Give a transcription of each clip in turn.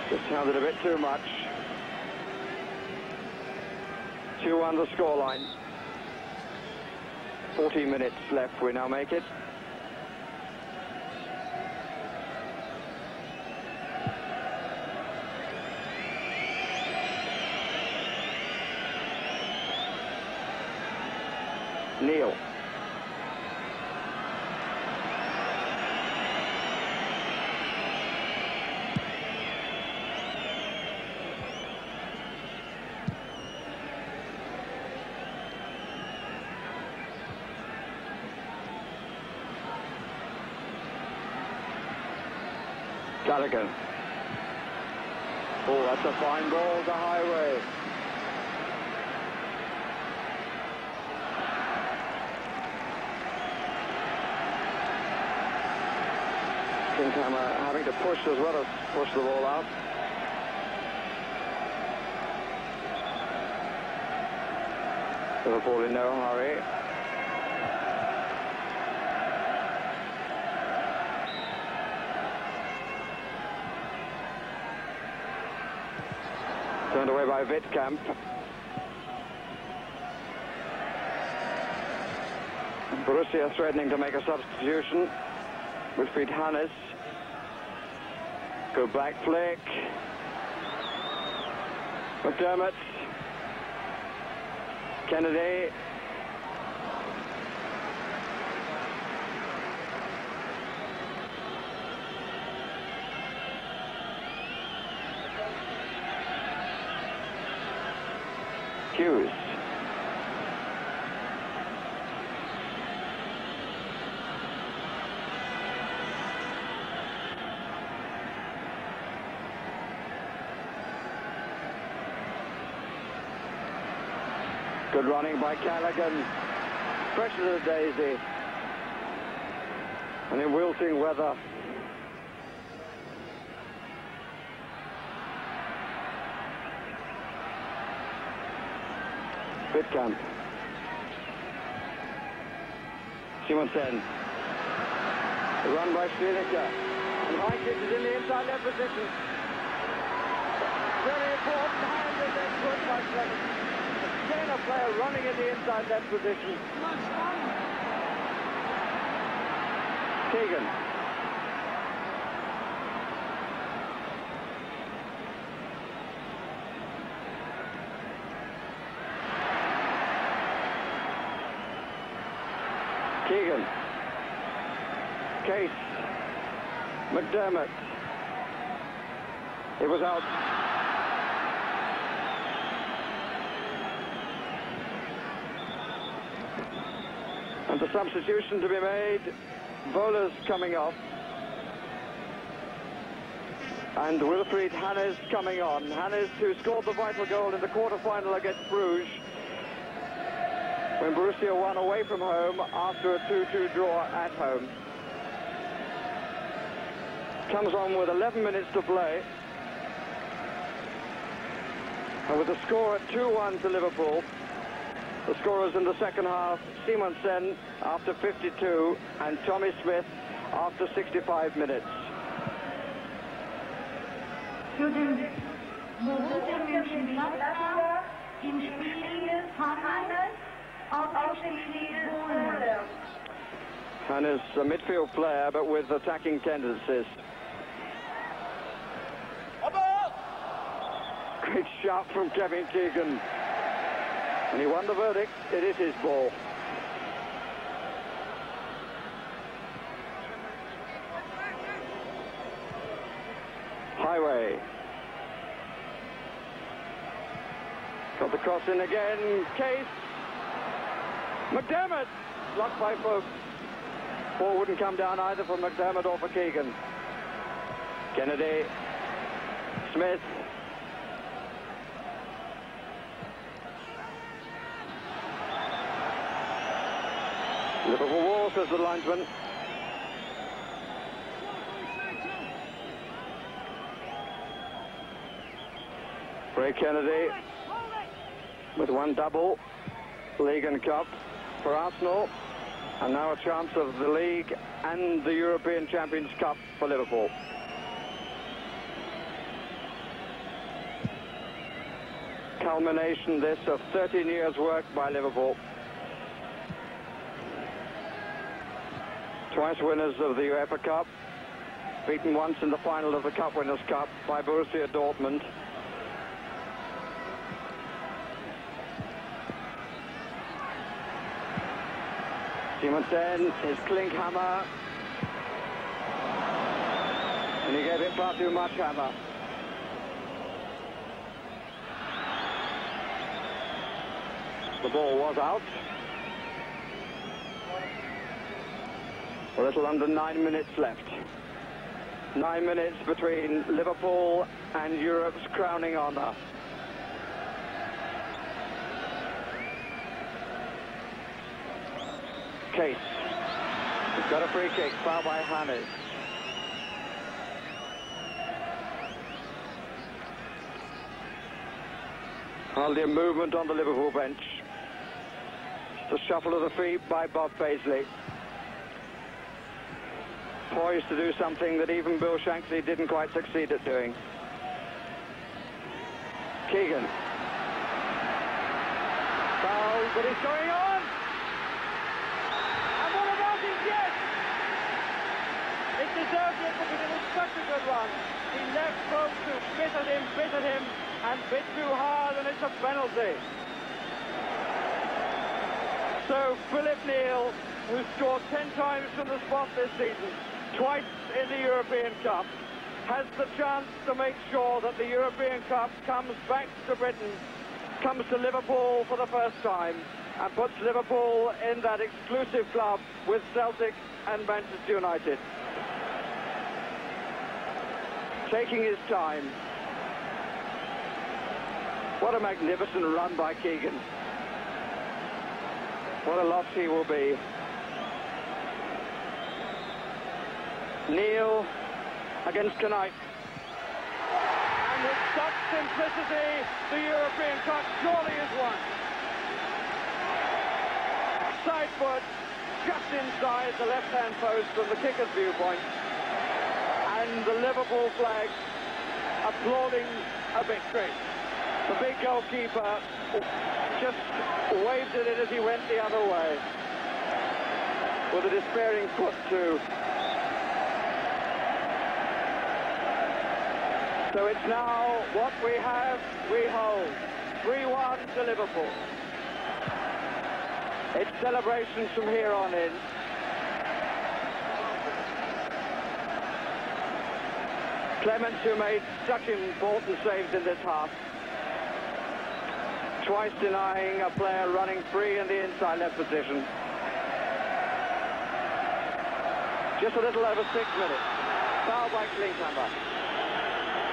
Just held it a bit too much. 2-1 the scoreline. 14 minutes left, we now make it. Neil. Gallagher. Oh, that's a fine ball to Highway. Kinkhammer having to push as well as push the ball out. Liverpool in no hurry. Turned away by Wittkamp. Borussia threatening to make a substitution. Wilfried Hannes. Good back flick. McDermott. Kennedy. Hughes. Good running by Callaghan. Fresh as a daisy. And in wilting weather. Wittkamp. Simonsen. The run by Stielicke. And High kick is in the inside left position. Very important behind it, then good by Clement. Again a player running in the inside left position. Keegan. Keegan. Case. McDermott. It was out. And the substitution to be made. Bowler's coming off. And Wilfried Hannes coming on. Hannes, who scored the vital goal in the quarter-final against Bruges, when Borussia won away from home after a 2-2 draw at home. Comes on with 11 minutes to play. And with the score at 2-1 to Liverpool, the scorers in the second half, Simonsen after 52 and Tommy Smith after 65 minutes. Für den Borussia Mönchengladbach im Spiel Hannes ausgespielt wurde. Hannes, a midfield player, but with attacking tendencies. Great shot from Kevin Keegan. And he won the verdict. It is his ball. Highway. Got the cross in again. Case. McDermott. Blocked by Folk. Ball wouldn't come down either for McDermott or for Keegan. Kennedy. Smith. Liverpool wall, says the linesman. Ray Kennedy with one double, League and Cup for Arsenal, and now a chance of the League and the European Champions Cup for Liverpool. culmination, this, of 13 years' work by Liverpool. Twice winners of the UEFA Cup, beaten once in the final of the Cup Winners' Cup by Borussia Dortmund. Simonsen, his clink hammer, and he gave it far too much hammer. The ball was out. A little under 9 minutes left. 9 minutes between Liverpool and Europe's crowning honour. Case. He's got a free kick, foul by Hannes. Hardly a movement on the Liverpool bench. Just a shuffle of the feet by Bob Paisley. Poised to do something that even Bill Shankly didn't quite succeed at doing. Keegan. Foul, but it's going on! And what about it? Yes! It deserved it because it was such a good run. He left both to bit at him, and bit too hard, and it's a penalty. So Philip Neal, who scored 10 times from the spot this season, twice in the European Cup, has the chance to make sure that the European Cup comes back to Britain, comes to Liverpool for the first time, and puts Liverpool in that exclusive club with Celtic and Manchester United. Taking his time. What a magnificent run by Keegan. What a loss he will be. Neal against Knight. And with such simplicity, the European Cup surely is won. Side foot, just inside the left-hand post from the kicker's viewpoint. And the Liverpool flag applauding a victory. The big goalkeeper just waved at it as he went the other way. With a despairing foot too. So it's now what we have, we hold. 3-1 to Liverpool. It's celebrations from here on in. Clements, who made such important saves in this half, twice denying a player running free in the inside left position. Just a little over 6 minutes. Foul by Klinkhammer.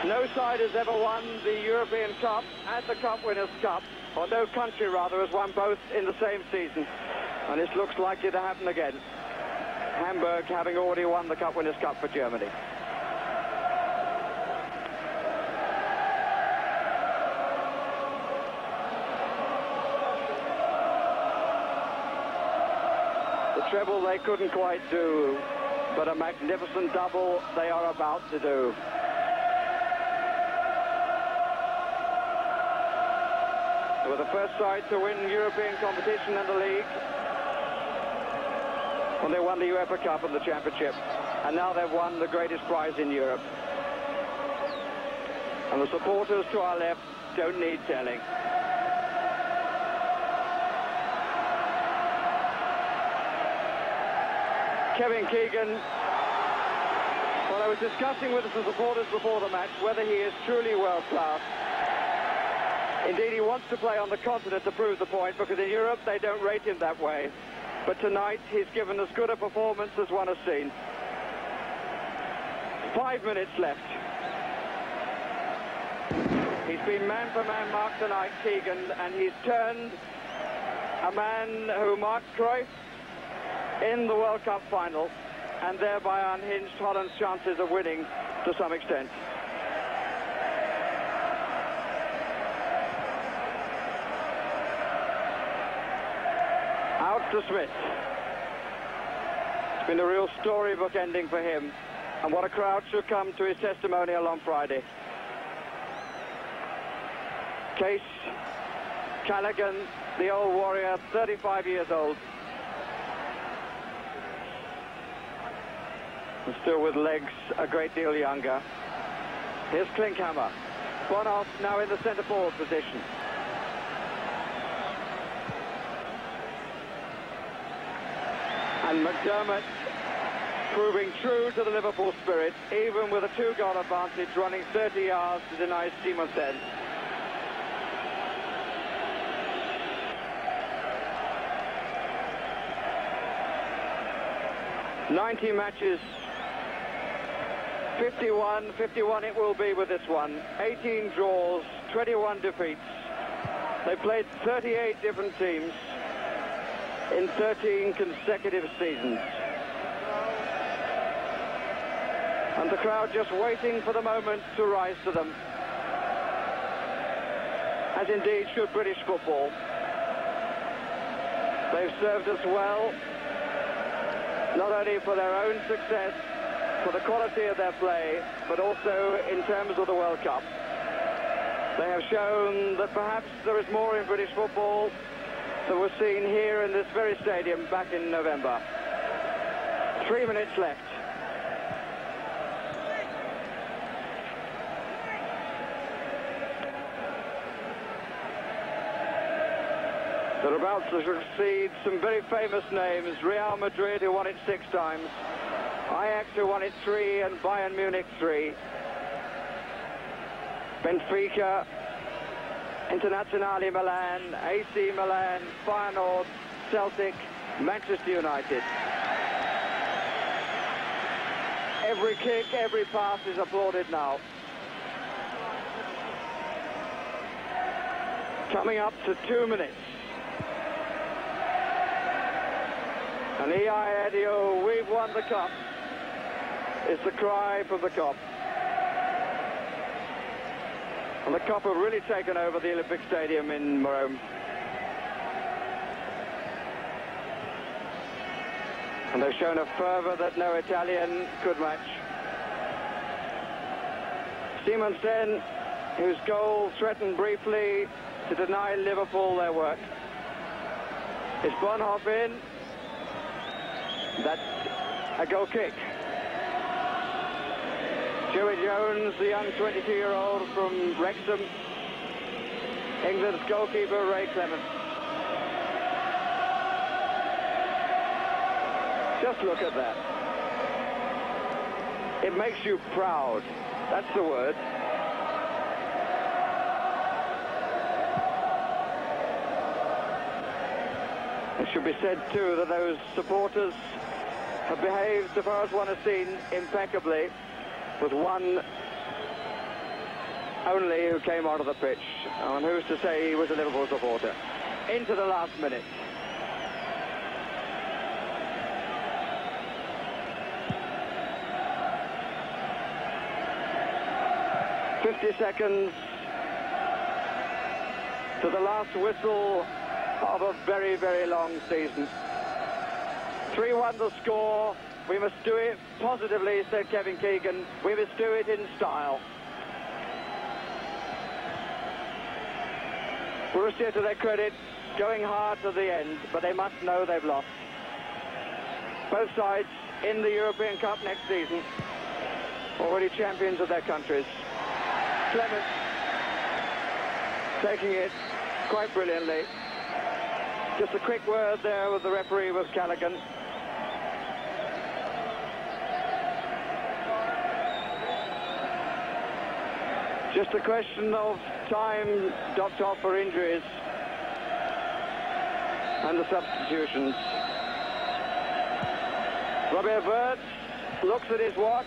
No side has ever won the European Cup and the Cup Winners' Cup, or no country rather has won both in the same season, and this looks likely to happen again. Hamburg having already won the Cup Winners' Cup for Germany. The treble they couldn't quite do, but a magnificent double they are about to do. They were the first side to win European competition and the league when they won the UEFA Cup and the Championship, and now they've won the greatest prize in Europe. And the supporters to our left don't need telling. Kevin Keegan, well, I was discussing with the supporters before the match whether he is truly world-class. Indeed, he wants to play on the continent to prove the point, because in Europe they don't rate him that way. But tonight he's given as good a performance as one has seen. 5 minutes left. He's been man-for-man marked tonight, Keegan, and he's turned a man who marked Cruyff in the World Cup final, and thereby unhinged Holland's chances of winning to some extent. Out to Smith. It's been a real storybook ending for him, and what a crowd should come to his testimonial on Friday. Case, Callaghan, the old warrior, 35 years old. And still with legs a great deal younger. Here's Klinkhammer. Bonhoff now in the centre forward position. And McDermott proving true to the Liverpool spirit, even with a 2-goal advantage, running 30 yards to deny Simonsen. "90 matches, 51 it will be with this one. 18 draws, 21 defeats. They played 38 different teams in 13 consecutive seasons. And the crowd just waiting for the moment to rise to them, as indeed should British football. They've served us well, not only for their own success, for the quality of their play, but also in terms of the World Cup. They have shown that perhaps there is more in British football than was seen here in this very stadium back in November. 3 minutes left. They're about to succeed some very famous names. Real Madrid, who won it 6 times. Ajax, who won it 3, and Bayern Munich 3. Benfica, Internazionale Milan, AC Milan, Feyenoord, Celtic, Manchester United. Every kick, every pass is applauded now. Coming up to 2 minutes. And Edio, we've won the cup. It's the cry from the cup. And the cup have really taken over the Olympic Stadium in Rome. And they've shown a fervour that no Italian could match. Simonsen, whose goal threatened briefly to deny Liverpool their work. Is Bonhoff in? That's a goal kick. Joey Jones, the young 22-year-old from Wrexham. England's goalkeeper, Ray Clements. Just look at that. It makes you proud. That's the word. It should be said, too, that those supporters have behaved, so far as one has seen, impeccably, with one only who came onto the pitch. And who's to say he was a Liverpool supporter? Into the last minute. "50 seconds to the last whistle of a very, very long season. 3-1 the score. We must do it positively," said Kevin Keegan. "We must do it in style." Borussia, to their credit, going hard to the end, but they must know they've lost. Both sides in the European Cup next season, already champions of their countries. Clements taking it quite brilliantly. Just a quick word there with the referee, with Callaghan. Just a question of time docked off for injuries and the substitutions. Robert Wirtz looks at his watch,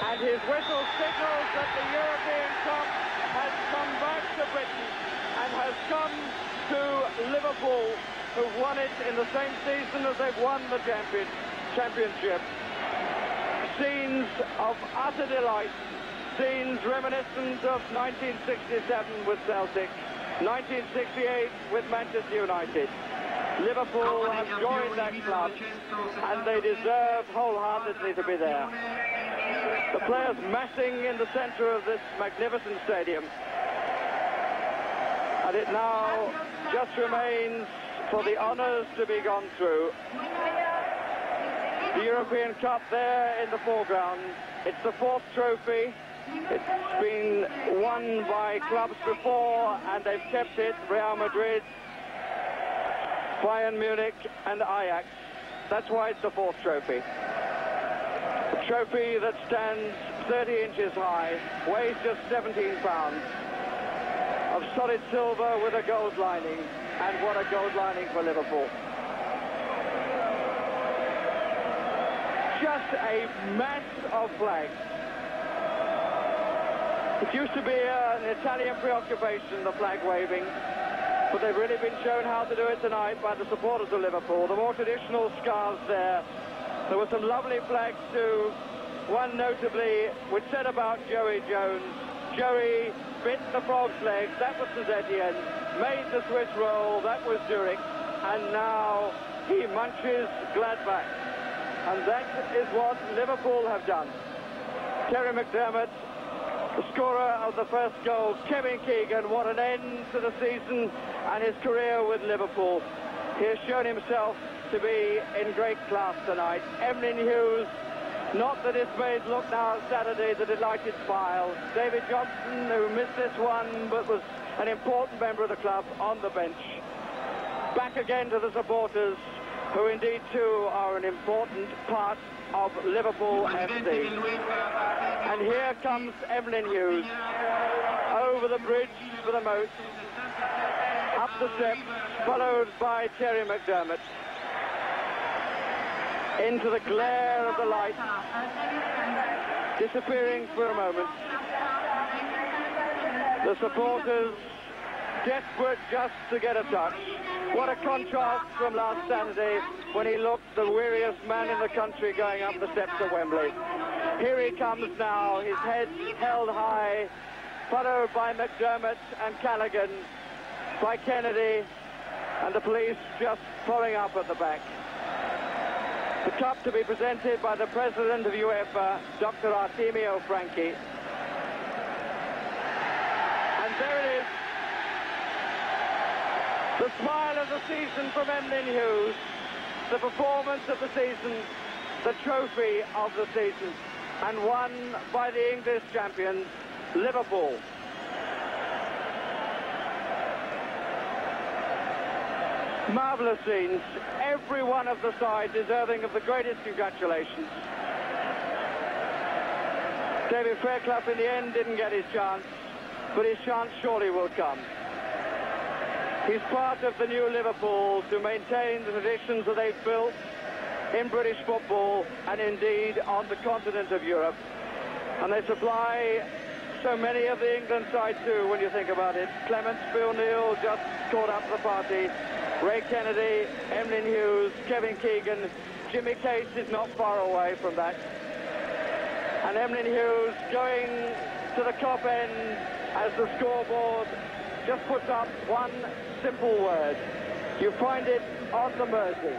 and his whistle signals that the European Cup has come back to Britain and has come to Liverpool, who've won it in the same season as they've won the championship. Scenes of utter delight, scenes reminiscent of 1967 with Celtic, 1968 with Manchester United. Liverpool have joined that club, and they deserve wholeheartedly to be there. The players massing in the centre of this magnificent stadium. And it now just remains for the honours to be gone through. The European Cup there in the foreground. It's the fourth trophy. It's been won by clubs before, and they've kept it. Real Madrid, Bayern Munich, and Ajax. That's why it's the fourth trophy. A trophy that stands 30 inches high, weighs just 17 pounds, of solid silver with a gold lining. And what a gold lining for Liverpool. Just a mass of flags. It used to be an Italian preoccupation, the flag waving, but they've really been shown how to do it tonight by the supporters of Liverpool. The more traditional scarves there. There were some lovely flags too. One notably, which said about Joey Jones. Joey bit the frog's legs, that was St Etienne. Made the Swiss roll, that was Zurich. And now he munches Gladbach. And that is what Liverpool have done. Terry McDermott, the scorer of the first goal. Kevin Keegan, what an end to the season and his career with Liverpool. He has shown himself to be in great class tonight. Emlyn Hughes, not the dismayed look now on Saturday, the delighted smile. David Johnson, who missed this one but was an important member of the club, on the bench. Back again to the supporters, who indeed too are an important part of Liverpool FC. And here comes Emlyn Hughes, over the bridge for the moat, up the steps, followed by Terry McDermott, into the glare of the light, disappearing for a moment. The supporters desperate just to get a touch. What a contrast from last Saturday, when he looked the weariest man in the country going up the steps of Wembley. Here he comes now, his head held high, followed by McDermott and Callaghan, by Kennedy, and the police just following up at the back. The cup to be presented by the president of UEFA, Dr. Artemio Franchi. And there it is. The smile of the season from Emlyn Hughes, the performance of the season, the trophy of the season, and won by the English champions, Liverpool. Marvellous scenes, every one of the side deserving of the greatest congratulations. David Fairclough in the end didn't get his chance, but his chance surely will come. He's part of the new Liverpool to maintain the traditions that they've built in British football and indeed on the continent of Europe. And they supply so many of the England side too, when you think about it. Clements, Phil Neal just caught up the party. Ray Kennedy, Emlyn Hughes, Kevin Keegan, Jimmy Case is not far away from that. And Emlyn Hughes going to the top end as the scoreboard just puts up one simple word. You find it on the Mersey.